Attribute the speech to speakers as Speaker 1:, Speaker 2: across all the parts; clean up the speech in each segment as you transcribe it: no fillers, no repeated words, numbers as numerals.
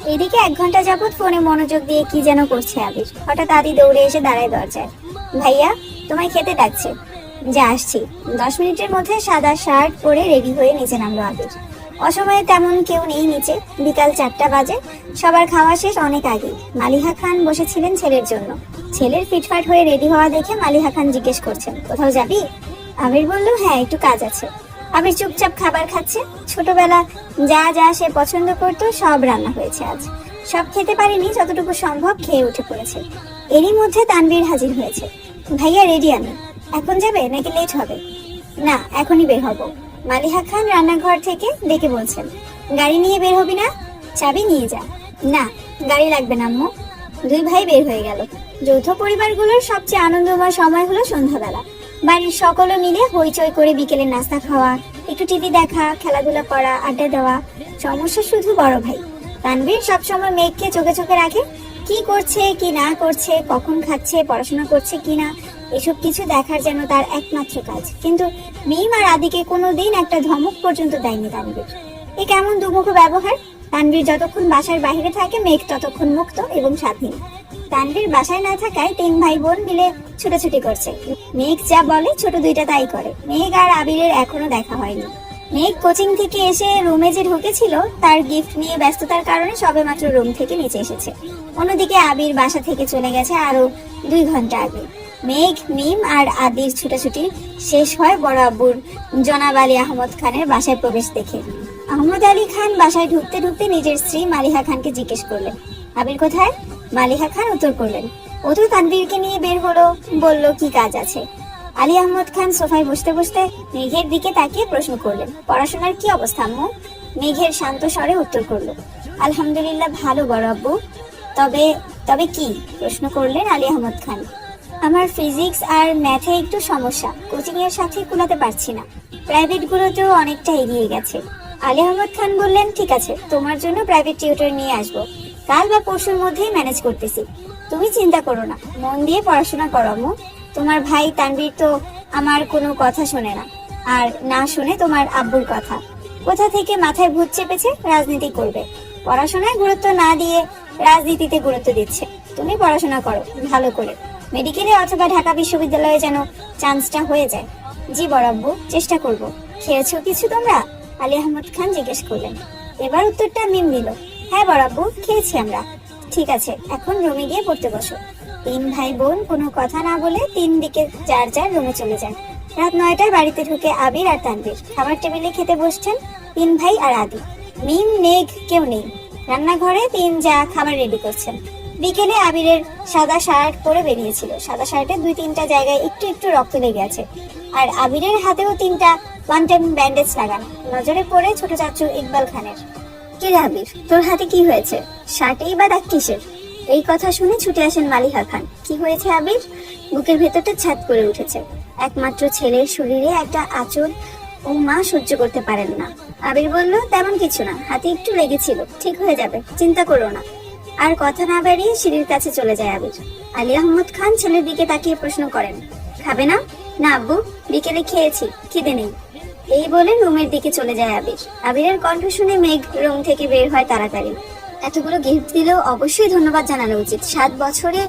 Speaker 1: এদিকে 1 ঘন্টা যাবৎ ফোনে মনোযোগ দিয়ে কি যেন করছে আবির। হঠাৎ আদি দৌড়ে এসে দাঁড়ায় দরজায়। ভাইয়া, তোমায় খেতে ডাকছে। যা, আসছি। 10 মিনিটের মধ্যে সাদা শার্ট পরে রেডি হয়ে নিচে নামলো আবির। অসময়ে তেমন কেউ নেই নিচে। বিকাল 4টা বাজে। সবার খাওয়া শেষ অনেক আগে। মালিহা খান বসেছিলেন ছেলের জন্য। ছেলের ফিটফাট হয়ে রেডি হওয়া দেখে মালিহা খান জিজ্ঞেস করছেন, কোথাও যাবি? আবির বলল, হ্যাঁ, একটু কাজ আছে। আবির চুপচাপ খাবার খাচ্ছে। ছোটবেলা যা যা সে পছন্দ করতো সব রান্না হয়েছে আজ। সব খেতে পারিনি, যতটুকু সম্ভব খেয়ে উঠে পড়েছে। এরই মধ্যে তানভীর হাজির হয়েছে। ভাইয়া, রেডি আমি। এখন যাবে নাকি লেট হবে? না, এখনই বের হব। মালিহা খান রান্নাঘর থেকে ডেকে বলছেন, গাড়ি নিয়ে বের হবি না? চাবি নিয়ে যা। না, গাড়ি লাগবে না আম্মু। দুই ভাই বের হয়ে গেল। যৌথ পরিবারগুলোর সবচেয়ে আনন্দময় সময় হলো সন্ধ্যাবেলা। বাড়ির সকলে মিলে হইচই করে বিকেলে নাস্তা খাওয়া, একটু টিভি দেখা, খেলাধুলা করা, আড্ডা দেওয়া। সমস্যা শুধু বড় ভাই তানভীর সবসময় মেঘকে চোখে চোখে রাখে। কি করছে কি না করছে, কখন খাচ্ছে, পড়াশোনা করছে কিনা, এসব কিছু দেখার যেন তার একমাত্র কাজ। কিন্তু মিম আর আদিকে কোনোদিন একটা ধমক পর্যন্ত দেয়নি তানভীর। এ কেমন দুমুখ ব্যবহার! তানভীর যতক্ষণ বাসার বাইরে থাকে, মেঘ ততক্ষণ মুক্ত এবং স্বাধীন। তানভীর বাসায় না থাকায় 3 ভাই বোন মিলে ছুটাছুটি করছে। মেঘ যা বলে ছোট দুইটা তাই করে। মেঘ আর আবিরের এখনো দেখা হয়নি। মেঘ কোচিং থেকে এসে রুমে যে ঢুকেছিল, তার গিফট নিয়ে ব্যস্ততার কারণে সবেমাত্র রুম থেকে নিচে এসেছে। অন্যদিকে আবির বাসা থেকে চলে গেছে আরো 2 ঘন্টা আগে। মেঘ, মিম আর আদির ছুটাছুটি শেষ হয় বড় আব্বুর জনাব আলী আহমদ খানের বাসায় প্রবেশ দেখে। আহমদ আলী খান বাসায় ঢুকতে ঢুকতে নিজের স্ত্রী মালিহা খানকে জিজ্ঞেস করলেন, আবির কোথায়? মালিহা খান উত্তর করলেন, ও তো তানভীরকে নিয়ে বের হলো, বলল কি কাজ আছে। আলী আহমদ খান সোফায় বসতে বসতে মেঘের দিকে তাকিয়ে প্রশ্ন করলেন, পড়াশোনার কি অবস্থা আম্মু? মেঘের শান্ত স্বরে উত্তর করলো, আলহামদুলিল্লাহ ভালো বড় আব্বু। তবে তবে কি? প্রশ্ন করলেন আলী আহমদ খান। আমার ফিজিক্স আর ম্যাথে একটু সমস্যা, কোচিং এর সাথে কুলাতে পারছি না। প্রাইভেট গুলোতেও অনেকটা এগিয়ে গেছে। আলী আহমদ খান বললেন, ঠিক আছে, তোমার জন্য প্রাইভেট টিউটর নিয়ে আসবো। কাল বা পরশুর মধ্যেই ম্যানেজ করতেছি। তুমি চিন্তা করো না, মন দিয়ে পড়াশোনা করো আম্মু। তোমার ভাই তানভীর তো আমার কোনো কথা শোনে না, আর না শুনে তোমার আব্বুর কথা। কোথা থেকে মাথায় ভূত চেপেছে, রাজনীতি করবে। পড়াশোনায় গুরুত্ব না দিয়ে রাজনীতিতে গুরুত্ব দিচ্ছে। তুমি পড়াশোনা করো ভালো করে, মেডিকেলে অথবা ঢাকা বিশ্ববিদ্যালয়ে যেন চান্সটা হয়ে যায়। জি বড় আব্বু, চেষ্টা করব। খেয়েছো কিছু তোমরা? আলী আহমদ খান জিজ্ঞেস করলেন। এবার উত্তরটা মিম দিল, হ্যাঁ বড় আব্বু, খেয়েছি আমরা। ঠিক আছে, এখন রুমে গিয়ে পড়তে বসো। 3 ভাই বোন কোনো কথা না বলে 3 দিকে যার যার রুমে চলে যান। রাত 9টায় বাড়িতে ঢুকে আবির আর তানভীর খাবার টেবিলে খেতে বসছেন। 3 ভাই আর আদি। মিম, মেঘ কেউ নেই। রান্নাঘরে 3 যা খাবার রেডি করছেন। বিকেলে আবিরের সাদা শার্ট পরে বেরিয়েছিল। সাদা শার্টে 2-3টা জায়গায় একটু একটু রক্ত লেগে আছে, আর আবিরের হাতেও 3টা ওয়ান টাইম ব্যান্ডেজ লাগানো। নজরে পড়ে ছোট চাচু ইকবাল খানের। কি রে আবির, তোর হাতে কি হয়েছে? শার্টেই বা দাগ কিসের? এই কথা শুনে ছুটে আসেন মালিহা খান। কি হয়েছে আবির? বুকের ভেতরটা ছাদ করে উঠেছে। একমাত্র ছেলের শরীরে একটা আঁচড় ও মা সহ্য করতে পারেন না। আবির বলল, তেমন কিছু না, হাতে একটু লেগেছিল, ঠিক হয়ে যাবে, চিন্তা করো না। আর কথা না বেরিয়ে সিঁড়ির কাছে চলে যায় আবির। আলী আহমদ খান ছেলের দিকে তাকিয়ে প্রশ্ন করেন, খাবে না? না আব্বু, বিকেলে খেয়েছি, খিদে নেই। এই বলে রুমের দিকে চলে যায় আবির। আবিরের কণ্ঠ শুনে মেঘ রুম থেকে বের হয় তাড়াতাড়ি। এতগুলো গিফট দিলেও অবশ্যই ধন্যবাদ জানানো উচিত। 7 বছরে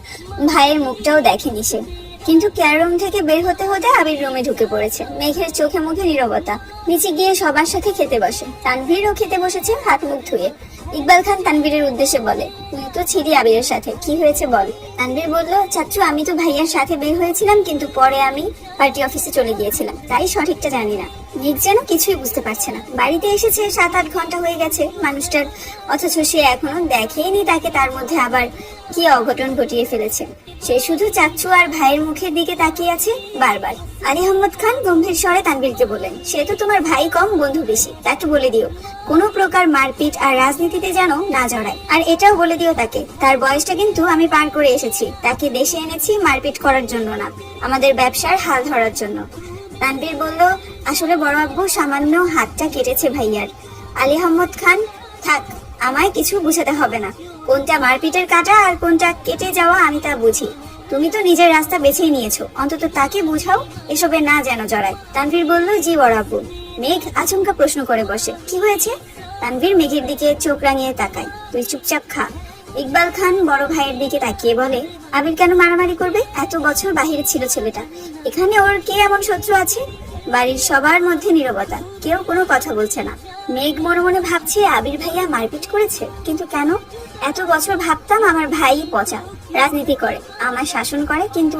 Speaker 1: ভাইয়ের মুখটাও দেখেনি সে। কিন্তু কেয়ার রুম থেকে বের হতে হতে আবির রুমে ঢুকে পড়েছে। মেঘের চোখে মুখে নীরবতা। নিচে গিয়ে সবার সাথে খেতে বসে। তানভীরও খেতে বসেছে হাত মুখ ধুয়ে। ইকবাল খান তানভীরের উদ্দেশ্যে বলে, তুই তো ছিলি আবিরের সাথে, কি হয়েছে বল। তানভীর বলল, চাচ্চু আমি তো ভাইয়ার সাথে বের হয়েছিলাম, কিন্তু পরে আমি পার্টি অফিসে চলে গিয়েছিলাম, তাই সঠিকটা জানি না। মেঘ যেন কিছুই বুঝতে পারছে না। বাড়িতে এসেছে 7-8 ঘন্টা হয়ে গেছে মানুষটার, অথচ সে এখনো দেখেইনি তাকে তার মধ্যে আবার কি অঘটন ঘটিয়ে ফেলেছে। সে শুধু চাচ্চু আর ভাইয়ের মুখের দিকে তাকিয়ে আছে বারবার। আলী আহমদ খান গম্ভীর স্বরে তানভীরকে বললেন, সে তো তোমার ভাই কম, বন্ধু বেশি, তাকে বলে দিও কোনো প্রকার মারপিট আর রাজনীতিতে যেন না জড়ায়। আর এটাও বলে দিও তাকে, তার বয়সটা কিন্তু আমি পার করে এসেছি। তাকে দেশে এনেছি মারপিট করার জন্য না, আমাদের ব্যবসার হাল ধরার জন্য। তানভীর বলল, আসলে বড় আব্বু সামান্য হাতটা কেটেছে ভাইয়ার। আলী আহমদ খান, থাক, আমায় কিছু বুঝাতে হবে না। কোনটা মারপিটের কাটা আর কোনটা কেটে যাওয়া আমি তা বুঝি। তুমি তো নিজের রাস্তা বেছেই নিয়েছো, অন্তত তাকে বুঝাও এসবে না যেন জড়ায়। তানভীর বলল, জি বড় আব্বু। মেঘ আচমকা প্রশ্ন করে বসে, কি হয়েছে? তানভীর মেঘের দিকে চোখ রাঙিয়ে তাকায়। তুই চুপচাপ খা। ইকবাল খান বড় ভাইয়ের দিকে তাকিয়ে বলে, আবির কেন মারামারি করবে? এত বছর বাহিরে ছিল ছেলেটা, এখানে ওর কে এমন শত্রু আছে? বাড়ির সবার মধ্যে নীরবতা, কেউ কোনো কথা বলছে না। মেঘ মনে মনে ভাবছে আবির ভাইয়া মারপিট করেছে, কিন্তু কেন? এত বছর ভাবতাম আমার ভাই পচা, রাজনীতি করে, আমার শাসন করে, কিন্তু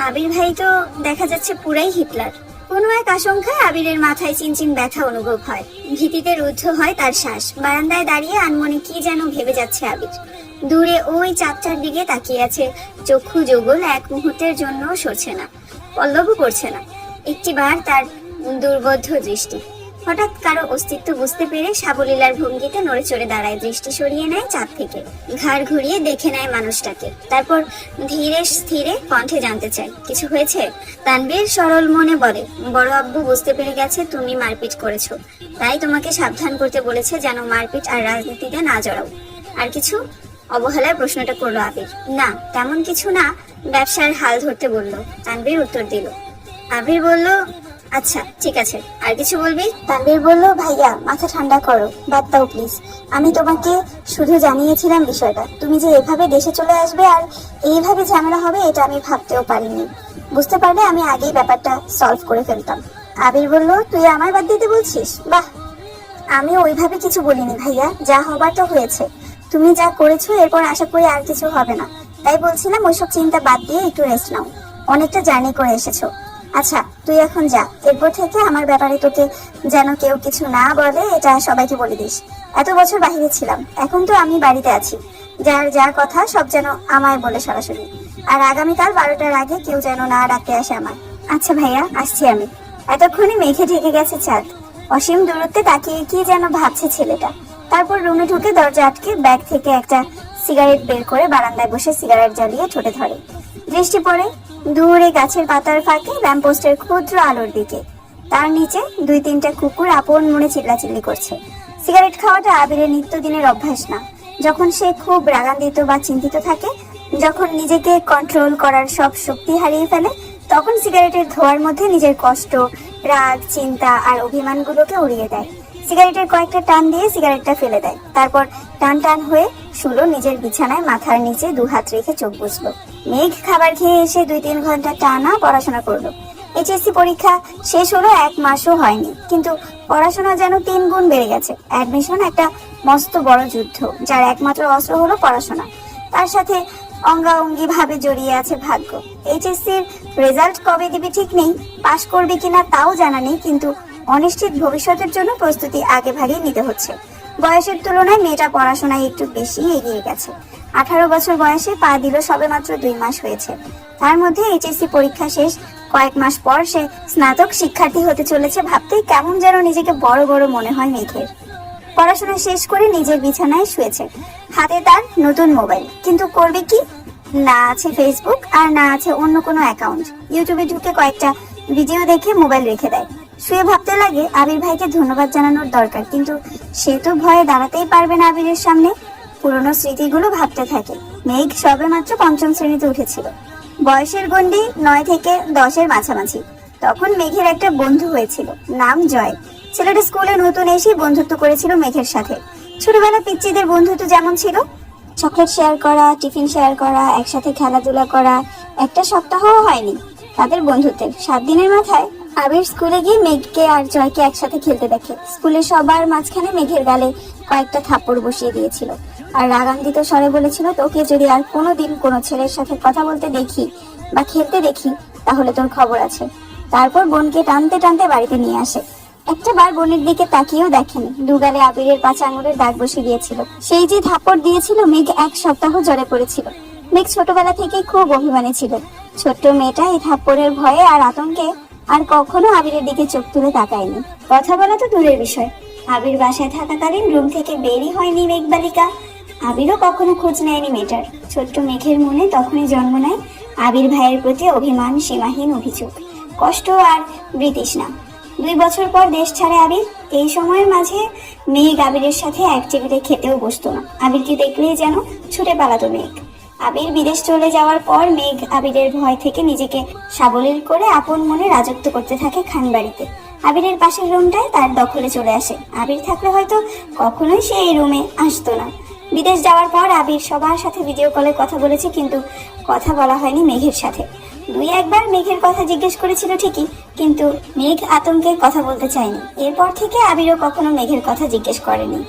Speaker 1: আবির ভাই তো দেখা যাচ্ছে পুরাই হিটলার। কোনো এক আশঙ্কায় আবিরের মাথায় চিনচিন ব্যথা অনুভব হয়, ভীতিতে রুদ্ধ হয় তার শ্বাস। বারান্দায় দাঁড়িয়ে আনমনে কি যেন ভেবে যাচ্ছে আবির। দূরে ওই চাঁদটার দিকে তাকিয়ে আছে, চক্ষু যুগল এক মুহূর্তের জন্য সরছে না, পল্লবও করছে না একটিবার তার দুর্বোধ্য দৃষ্টি। হঠাৎ কারো অস্তিত্ব বুঝতে পেরে সাবলীলার ভঙ্গিতে নড়ে চড়ে দাঁড়ায়, দৃষ্টি সরিয়ে নেয় চাঁদ থেকে, ঘাড় ঘুরিয়ে দেখে নেয় মানুষটাকে, তারপর ধীরে স্থিরে কণ্ঠে জানতে চায়, কিছু হয়েছে? তানভীর সরল মনে বলে, বড় আব্বু বুঝতে পেরে গেছে তুমি মারপিট করেছো, তাই তোমাকে সাবধান করতে বলেছে যেন মারপিট আর রাজনীতিতে না জড়াও। আর কিছু? অবহেলায় প্রশ্নটা করলো আবির। না, তেমন কিছু না, ব্যবসার হাল ধরতে বললো। তানভীর উত্তর দিল। আবির বলল, আচ্ছা ঠিক আছে, আর কিছু বলবি? তানভীর বলল, ভাইয়া মাথা ঠান্ডা করো, বাদ দাও প্লিজ। আমি তোমাকে শুধু জানিয়েছিলাম বিষয়টা, তুমি যে এভাবে দেশে চলে আসবে আর এইভাবে ঝামেলা হবে এটা আমি ভাবতেও পারিনি। বুঝতে পারলে আমি আগেই ব্যাপারটা সলভ করে ফেলতাম। আবির বলল, তুই আমায় বাদ দিতে বলছিস? বাহ, আমি ওইভাবে কিছু বলিনি ভাইয়া, যা হবার তো হয়েছে। তুমি যা করেছো এরপর আশা করি আর কিছু হবে না, তাই বলছিলাম ওইসব চিন্তা বাদ দিয়ে একটু রেস্ট নাও, অনেকটা জার্নি করে এসেছো। আচ্ছা তুই এখন যা, এরপর থেকে আমার ব্যাপারে তোকে যেন কেউ কিছু না বলে এটা সবাইকে বলে দিস। এত বছর বাইরে ছিলাম, এখন তো আমি বাড়িতে আছি, যার যা কথা সব যেন আমায় বলে সরাসরি। আর আগামীকাল 12টার আগে কেউ যেন না ডাকতে আসে আমার। আচ্ছা ভাইয়া, আসছি আমি। এতক্ষণে মেঘে ঢেকে গেছে চাঁদ, অসীম দূরত্বে তাকিয়ে কি যেন ভাবছে ছেলেটা। তারপর রুমে ঢুকে দরজা আটকে ব্যাগ থেকে একটা সিগারেট বের করে বারান্দায় বসে সিগারেট জ্বালিয়ে ঠোঁটে ধরে। দৃষ্টি পড়ে দূরে গাছের পাতার ফাঁকে ল্যাম্পপোস্টের ক্ষুদ্র আলোর দিকে, তার নিচে 2-3টা কুকুর আপন মনে চিল্লাচিল্লি করছে। সিগারেট খাওয়াটা আবিরের নিত্যদিনের অভ্যাস না। যখন সে খুব রাগান্বিত বা চিন্তিত থাকে, যখন নিজেকে কন্ট্রোল করার সব শক্তি হারিয়ে ফেলে, তখন সিগারেটের ধোঁয়ার মধ্যে নিজের কষ্ট, রাগ, চিন্তা আর অভিমানগুলোকে উড়িয়ে দেয়। সিগারেটের কয়েকটা টান দিয়ে সিগারেটটা ফেলে দেয়, তারপর টান টান হয়ে শুলো নিজের বিছানায় মাথার নিচে 2 হাত রেখে চোখ বুঝলো। মেঘ খাবার খেয়ে এসে 2-3 ঘন্টা টানা পড়াশোনা করলো। এইচএসসি পরীক্ষা শেষ হলো 1 মাসও হয়নি, কিন্তু পড়াশোনা যেন 3 গুণ বেড়ে গেছে। অ্যাডমিশন একটা মস্ত বড় যুদ্ধ, যার একমাত্র অস্ত্র হলো পড়াশোনা, তার সাথে অঙ্গাঅঙ্গি ভাবে জড়িয়ে আছে ভাগ্য। এইচএসসির রেজাল্ট কবে দিবি ঠিক নেই, পাশ করবি কিনা তাও জানা নেই, কিন্তু অনিশ্চিত ভবিষ্যতের জন্য প্রস্তুতি আগে ভাগেই নিতে হচ্ছে। বয়সের তুলনায় মেয়েটা পড়াশোনায় একটু বেশি এগিয়ে গেছে। 18 বছর বয়সে পা দিল, সবে মাত্র 2 মাস হয়েছে। তার মধ্যে এইচএসসি পরীক্ষা শেষ, কয়েক মাস পর সে স্নাতক শিক্ষার্থী হতে চলেছে। ভাবতেই কেমন যেন নিজেকে বড় বড় মনে হয় মেঘের। পড়াশোনা শেষ করে নিজের বিছানায় শুয়েছে, হাতে তার নতুন মোবাইল, কিন্তু করবে কি? না আছে ফেসবুক, আর না আছে অন্য কোনো অ্যাকাউন্ট। ইউটিউবে ঢুকে কয়েকটা ভিডিও দেখে মোবাইল রেখে দেয়। শুয়ে ভাবতে লাগে আবির ভাইকে ধন্যবাদ জানানোর দরকার, কিন্তু সে তো ভয়ে দাঁড়াতেই পারবে না আবিরের সামনে। পুরনো স্মৃতিগুলো ভাবতে থাকে। মেঘ সবে মাত্র 5ম শ্রেণীতে উঠেছিল, বয়সের গণ্ডি 9 থেকে 10-এর মাঝামাঝি। তখন মেঘের একটা বন্ধু হয়েছিল, নাম জয়। ছেলেটা স্কুলে নতুন এসে বন্ধুত্ব করেছিল মেঘের সাথে। ছোটবেলা পিচ্চিদের বন্ধুত্ব যেমন ছিল, চকলেট শেয়ার করা, টিফিন শেয়ার করা, একসাথে খেলাধুলা করা, একটা সপ্তাহও হয়নি তাদের বন্ধুত্বের। 7 দিনের মাথায় আবির স্কুলে গিয়ে মেঘকে আর জয়কে একসাথে খেলতে দেখে। স্কুলে সবার মাঝখানে মেঘের গালে কয়েকটা থাপ্পড় বসিয়ে দিয়েছিল, আর রাগান্বিত স্বরে বলেছিল, তোকে যদি আর কোনোদিন কোনো ছেলের সাথে কথা বলতে দেখি বা খেলতে দেখি তাহলে তোর খবর আছে। তারপর বোনকে টানতে টানতে বাড়িতে নিয়ে আসে। একটা বার বোনের দিকে তাকিয়েও দেখেনি, দুগালে আবিরের 5 আঙুলের দাগ বসে গিয়েছিল। সেই যে থাপ্পড় দিয়েছিল মেঘ 1 সপ্তাহ জ্বরে পড়েছিল। মেঘ ছোটবেলা থেকেই খুব অভিমানী ছিল। ছোট্ট মেয়েটা এই থাপ্পড়ের ভয়ে আর আতঙ্কে আর কখনো আবিরের দিকে চোখ তুলে তাকায়নি। কথা বলা তো দূরের বিষয়, আবির বাসায় থাকাকালীন রুম থেকে বেরই হয়নি মেঘ বালিকা। আবিরও কখনো খোঁজ নেয়নি মেয়েটার। ছোট্ট মেঘের মনে তখনই জন্ম নেয় আবির ভাইয়ের প্রতি অভিমান, সীমাহীন অভিযোগ, কষ্ট আর বৃতৃষ্ণা। 2 বছর পর দেশ ছাড়ে আবির। এই সময়ের মাঝে মেঘ আবিরের সাথে এক টেবিলে খেতেও বসতো না। আবিরকে দেখলেই যেন ছুটে পালাতো মেঘ। আবির বিদেশ চলে যাওয়ার পর মেঘ আবিরের ভয় থেকে নিজেকে সাবলীল করে আপন মনে রাজত্ব করতে থাকে খানবাড়িতে। আবিরের পাশের রুমটায় তার দখলে চলে আসে। আবির থাকলে হয়তো কখনোই সে এই রুমে আসতো না। বিদেশ যাওয়ার পর আবির সবার সাথে ভিডিও কলে কথা বলেছে, কিন্তু কথা বলা হয়নি মেঘের সাথে। দুই একবার মেঘের কথা জিজ্ঞেস করেছিল ঠিকই, কিন্তু মেঘ আতঙ্কে কথা বলতে চায়নি। এরপর থেকে আবিরও কখনো মেঘের কথা জিজ্ঞেস করেনি।